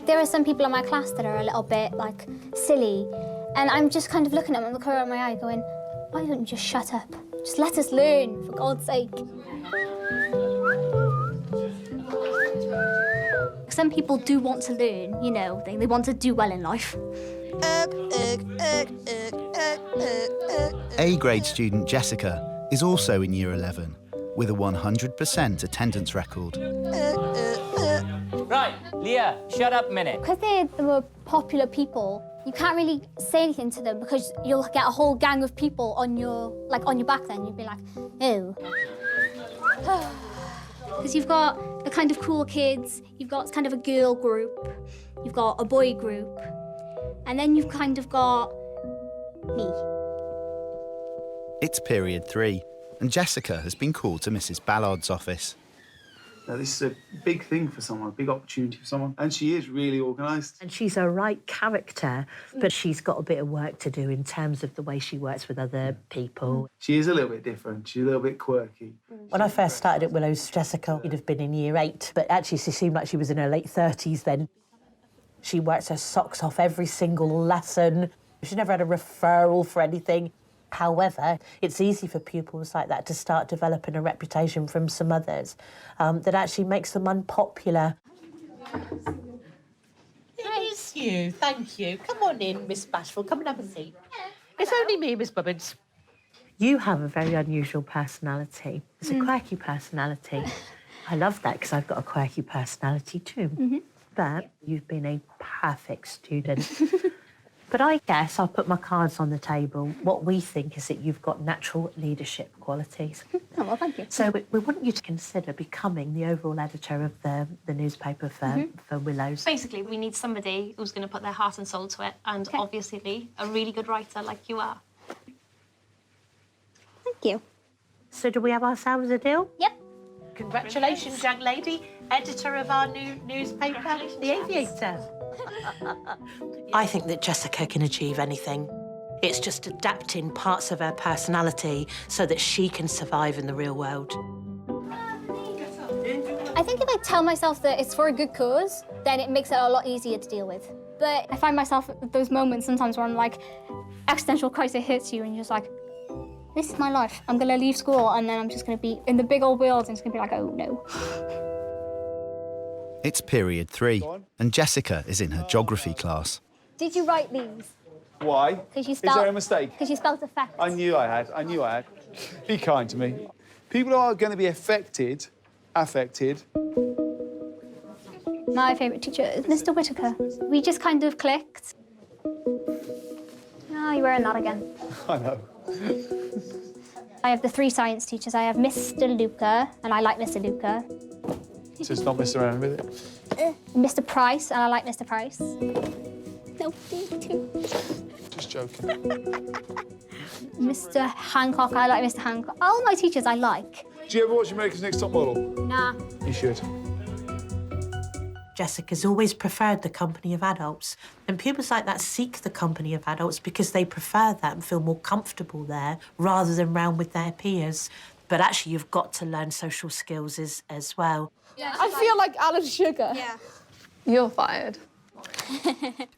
There are some people in my class that are a little bit, like, silly, and I'm just kind of looking at them with the corner of my eye going, why don't you just shut up? Just let us learn, for God's sake. Some people do want to learn, you know, they want to do well in life. A-grade student Jessica is also in Year 11 with a 100% attendance record. Right, Leah, shut up a minute. Because they're the more popular people, you can't really say anything to them because you'll get a whole gang of people on your back then. You'd be like, oh. Because you've got the kind of cool kids, you've got kind of a girl group, you've got a boy group, and then you've kind of got me. It's period 3, and Jessica has been called to Mrs. Ballard's office. Now, this is a big thing for someone, a big opportunity for someone, and she is really organised. And she's a right character, but she's got a bit of work to do in terms of the way she works with other people. She is a little bit different, she's a little bit quirky. When I first started at Willow's, Jessica would have been in Year 8, but actually she seemed like she was in her late 30s then. She works her socks off every single lesson. She never had a referral for anything. However, it's easy for pupils like that to start developing a reputation from some others that actually makes them unpopular. It is you, thank you. Come on in, Miss Bashful, come and have a seat. It's only me, Miss Bubbins. You have a very unusual personality. It's a quirky personality. I love that because I've got a quirky personality too. But you've been a perfect student. But I guess I'll put my cards on the table. What we think is that you've got natural leadership qualities. Oh, well, thank you. So we want you to consider becoming the overall editor of the newspaper for Willows. Basically, we need somebody who's going to put their heart and soul to it, and obviously a really good writer like you are. Thank you. So do we have ourselves a deal? Yep. Congratulations, young lady, editor of our new newspaper, The Aviator. I think that Jessica can achieve anything. It's just adapting parts of her personality so that she can survive in the real world. I think if I tell myself that it's for a good cause, then it makes it a lot easier to deal with. But I find myself at those moments sometimes where I'm like, existential crisis hits you and you're just like, this is my life. I'm gonna leave school and then I'm just gonna be in the big old world and it's gonna be like, oh no. It's period 3, and Jessica is in her geography class. Did you write these? Why? Is there a mistake? Because you spelled effect. I knew I had. Be kind to me. People are going to be affected. My favourite teacher is Mr. Whitaker. We just kind of clicked. Oh, you're wearing that again. I know. I have the 3 science teachers. I have Mr. Luca, and I like Mr. Luca. Just not mess around with it. Mr. Price, and I like Mr. Price. No, me too. Just joking. Mr. Hancock, I like Mr. Hancock. All my teachers I like. Do you ever watch America's Next Top Model? Nah. You should. Jessica's always preferred the company of adults, and pupils like that seek the company of adults because they prefer that and feel more comfortable there rather than round with their peers. But actually, you've got to learn social skills as well. Yeah, I feel like Alan Sugar. Yeah. You're fired.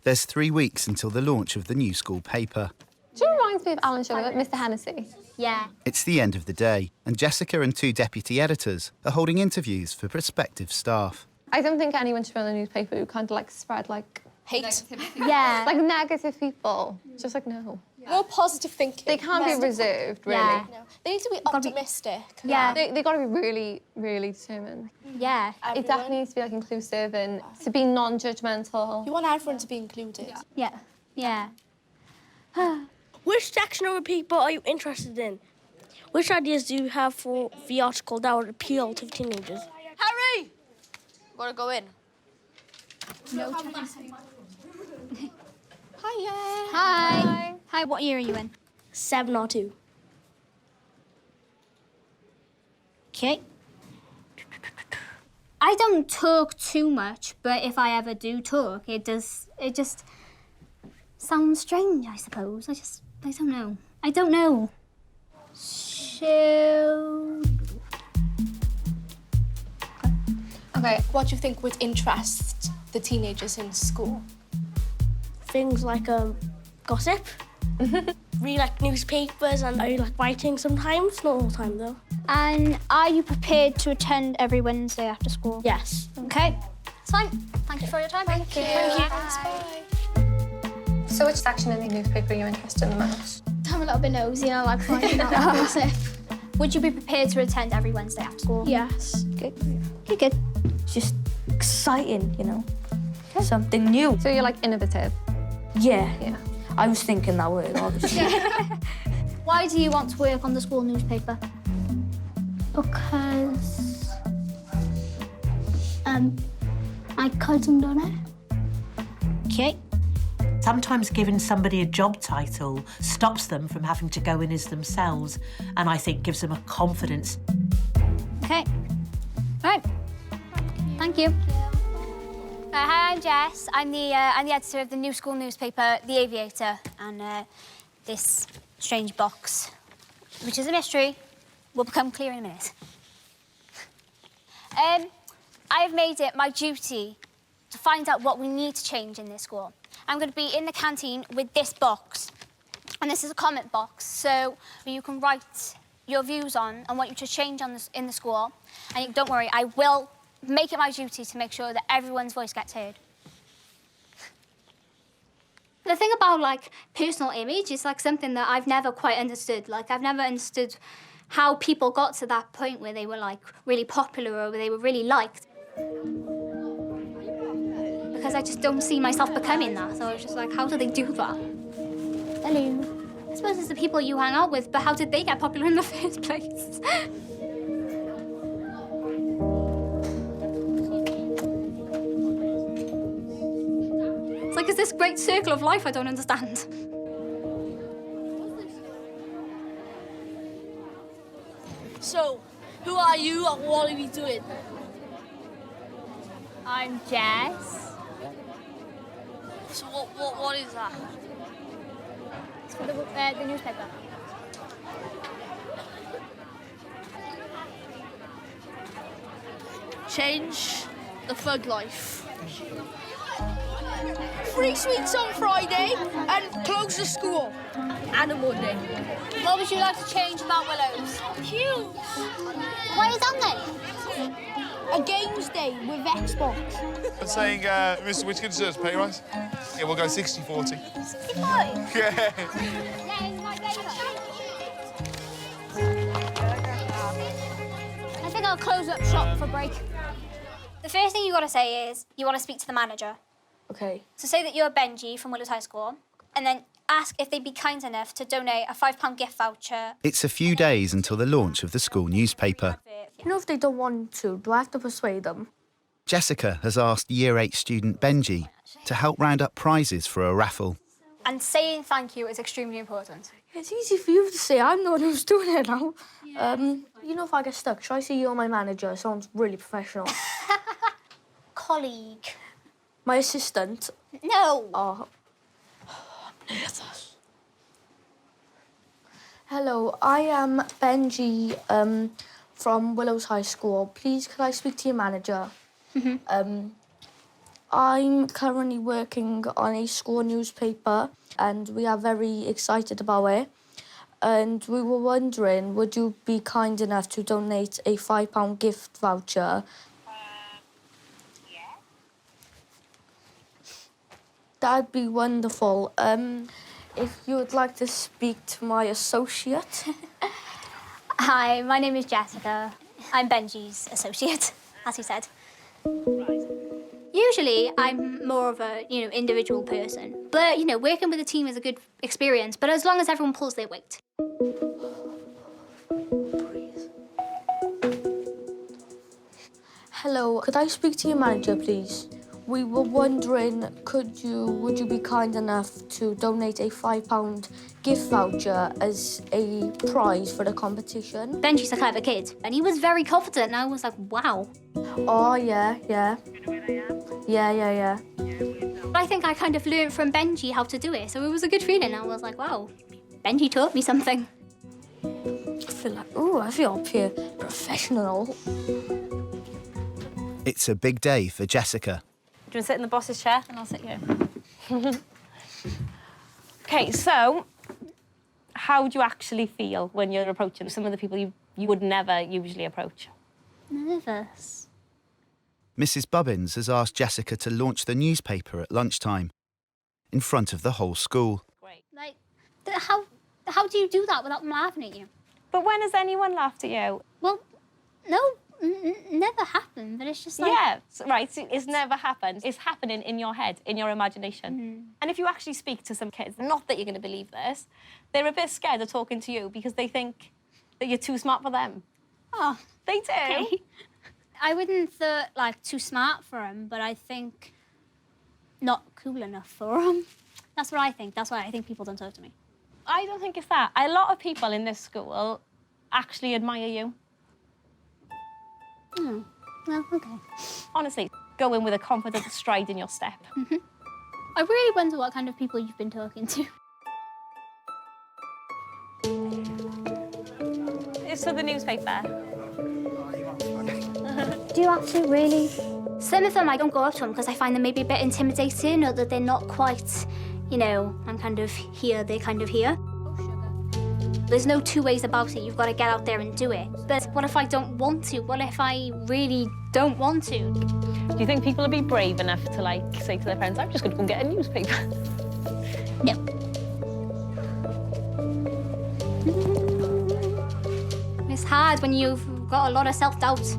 There's 3 weeks until the launch of the new school paper. Do you remind me of Alan Sugar, Mr. Hennessy? Yeah. It's the end of the day, and Jessica and 2 deputy editors are holding interviews for prospective staff. I don't think anyone should run a newspaper who kind of like spread like hate. Yeah. Like negative people. Just like no. More positive thinking. They can't be reserved, really. Yeah. No. They need to be optimistic. Yeah. They got to be really, really determined. Yeah. It definitely needs to be like inclusive and to be non-judgmental. You want everyone to be included. Yeah. Yeah. Which section of people are you interested in? Which ideas do you have for the article that would appeal to teenagers? Harry! Gotta go in. No. Hiya. Hi. Hi, what year are you in? 7 or 2. Okay. I don't talk too much, but if I ever do talk, it just sounds strange, I suppose. I don't know. I don't know. So... Okay, what do you think would interest the teenagers in school? Things like gossip. Read like newspapers, and I like writing sometimes, not all the time though. And are you prepared to attend every Wednesday after school? Yes. Okay, that's fine. Thank you for your time. Thank you. Bye. So which section in the newspaper are you interested in the most? I'm a little bit nosy and I like finding out gossip. Would you be prepared to attend every Wednesday after school? Yes. Good. You're good. It's just exciting, you know? Something new. So you're like innovative? Yeah. Yeah. I was thinking that word, obviously. Why do you want to work on the school newspaper? Because my cousin done it. Okay. Sometimes giving somebody a job title stops them from having to go in as themselves, and I think gives them a confidence. Okay. Right. Thank you. Hi, I'm Jess. I'm the editor of the new school newspaper, The Aviator, and this strange box, which is a mystery, will become clear in a minute. I have made it my duty to find out what we need to change in this school. I'm going to be in the canteen with this box, and this is a comment box, so you can write your views on and what you should change on in the school. And don't worry, I will make it my duty to make sure that everyone's voice gets heard. The thing about, like, personal image is, like, something that I've never quite understood. Like, I've never understood how people got to that point where they were, like, really popular or where they were really liked. Because I just don't see myself becoming that. So I was just like, how do they do that? Hello. I suppose it's the people you hang out with, but how did they get popular in the first place? It's like, it's this great circle of life I don't understand. So, who are you and what are we doing? I'm Jess. So what is that? It's for the newspaper. Change the thug life. Free sweets on Friday and close the school. And a Monday. What would you like to change about Willows? Cute. What is on there? A games day with Xbox. I'm saying, Mr. Whittaker deserves pay rise. Yeah, we'll go 60-40. 65? Yeah. Yeah, it's my favourite. I think I'll close up shop for break. The first thing you got to say is you want to speak to the manager. Okay. So say that you're Benji from Willows High School, and then ask if they'd be kind enough to donate a £5 gift voucher. It's a few days until the launch of the school newspaper. You know, if they don't want to, do I have to persuade them? Jessica has asked Year 8 student Benji to help round up prizes for a raffle. And saying thank you is extremely important. It's easy for you to say. I'm the one who's doing it now. You know, if I get stuck, should I say you're my manager? It sounds really professional. Colleague. My assistant. No. Oh. I'm nervous. Hello, I am Benji from Willows High School. Please, could I speak to your manager? I'm currently working on a school newspaper and we are very excited about it. And we were wondering, would you be kind enough to donate a £5 gift voucher? Yeah. That'd be wonderful. If you would like to speak to my associate. Hi, my name is Jessica. I'm Benji's associate, as he said. Usually, I'm more of a, individual person. But, working with a team is a good experience, but as long as everyone pulls their weight. Hello, could I speak to your manager, please? We were wondering, would you be kind enough to donate a £5 gift voucher as a prize for the competition? Benji's a clever kid, and he was very confident, and I was like, wow. Oh, yeah. Yeah. But I think I kind of learned from Benji how to do it, so it was a good feeling. I was like, wow, Benji taught me something. I feel up here professional. It's a big day for Jessica. you want to sit in the boss's chair? And I'll sit here. OK, so how do you actually feel when you're approaching some of the people you would never usually approach? Nervous. Mrs. Bubbins has asked Jessica to launch the newspaper at lunchtime, in front of the whole school. Great. Like, how do you do that without them laughing at you? But when has anyone laughed at you? Well, no, never happened, but it's just like... Yeah, right, so it's never happened. It's happening in your head, in your imagination. And if you actually speak to some kids, not that you're going to believe this, they're a bit scared of talking to you because they think that you're too smart for them. Oh, They do. okay. I wouldn't thought, like, too smart for them, but I think not cool enough for them. That's what I think. That's why I think people don't talk to me. I don't think it's that. A lot of people in this school actually admire you. Oh, well, OK. Honestly, go in with a confident stride in your step. I really wonder what kind of people you've been talking to. It's for the newspaper. Do you have to really? Some of them I don't go up to them because I find them maybe a bit intimidating or that they're not quite, you know, I'm kind of here, they're kind of here. There's no two ways about it. You've got to get out there and do it. But what if I don't want to? What if I really don't want to? Do you think people would be brave enough to, like, say to their parents, I'm just going to go and get a newspaper? No. It's hard when you've got a lot of self-doubt. The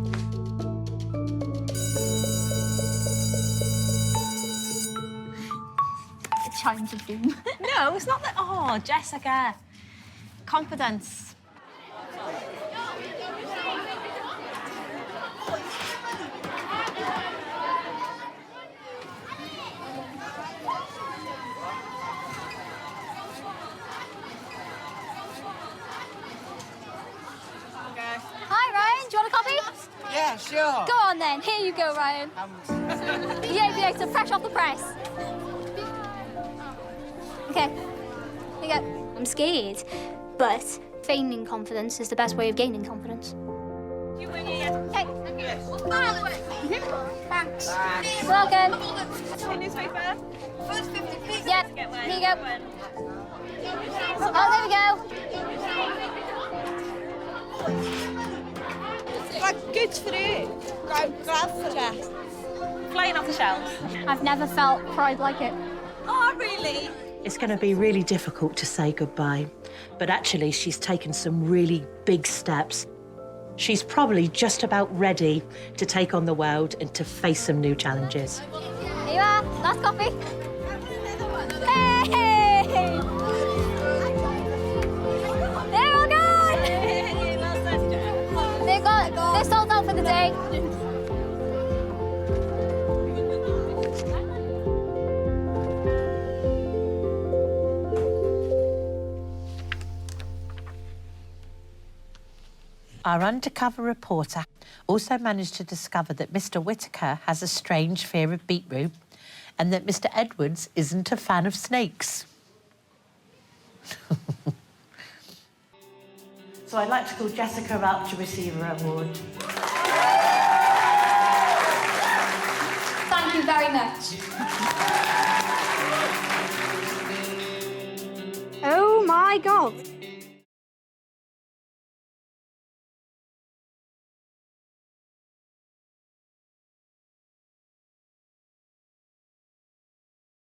chimes of doom. No, it's not that. Oh, Jessica. Confidence. Hi, Ryan. Do you want a copy? Yeah, sure. Go on, then. Here you go, Ryan. The Aviator, fresh off the press. OK. Here you go. I'm scared, but feigning confidence is the best way of gaining confidence. You win here. Hey. Thanks. Welcome. Newspaper. First 50p. Yeah, here you go. Oh, there we go. Like, good for you. Go grab for that. Flying off the shelves. I've never felt pride like it. Oh, really? It's going to be really difficult to say goodbye, but actually she's taken some really big steps. She's probably just about ready to take on the world and to face some new challenges. Here you are, last copy. Hey! They're all gone! They're sold out for the day. Our undercover reporter also managed to discover that Mr. Whittaker has a strange fear of beetroot and that Mr. Edwards isn't a fan of snakes. So I'd like to call Jessica up to receive her award. Thank you very much. Oh my God.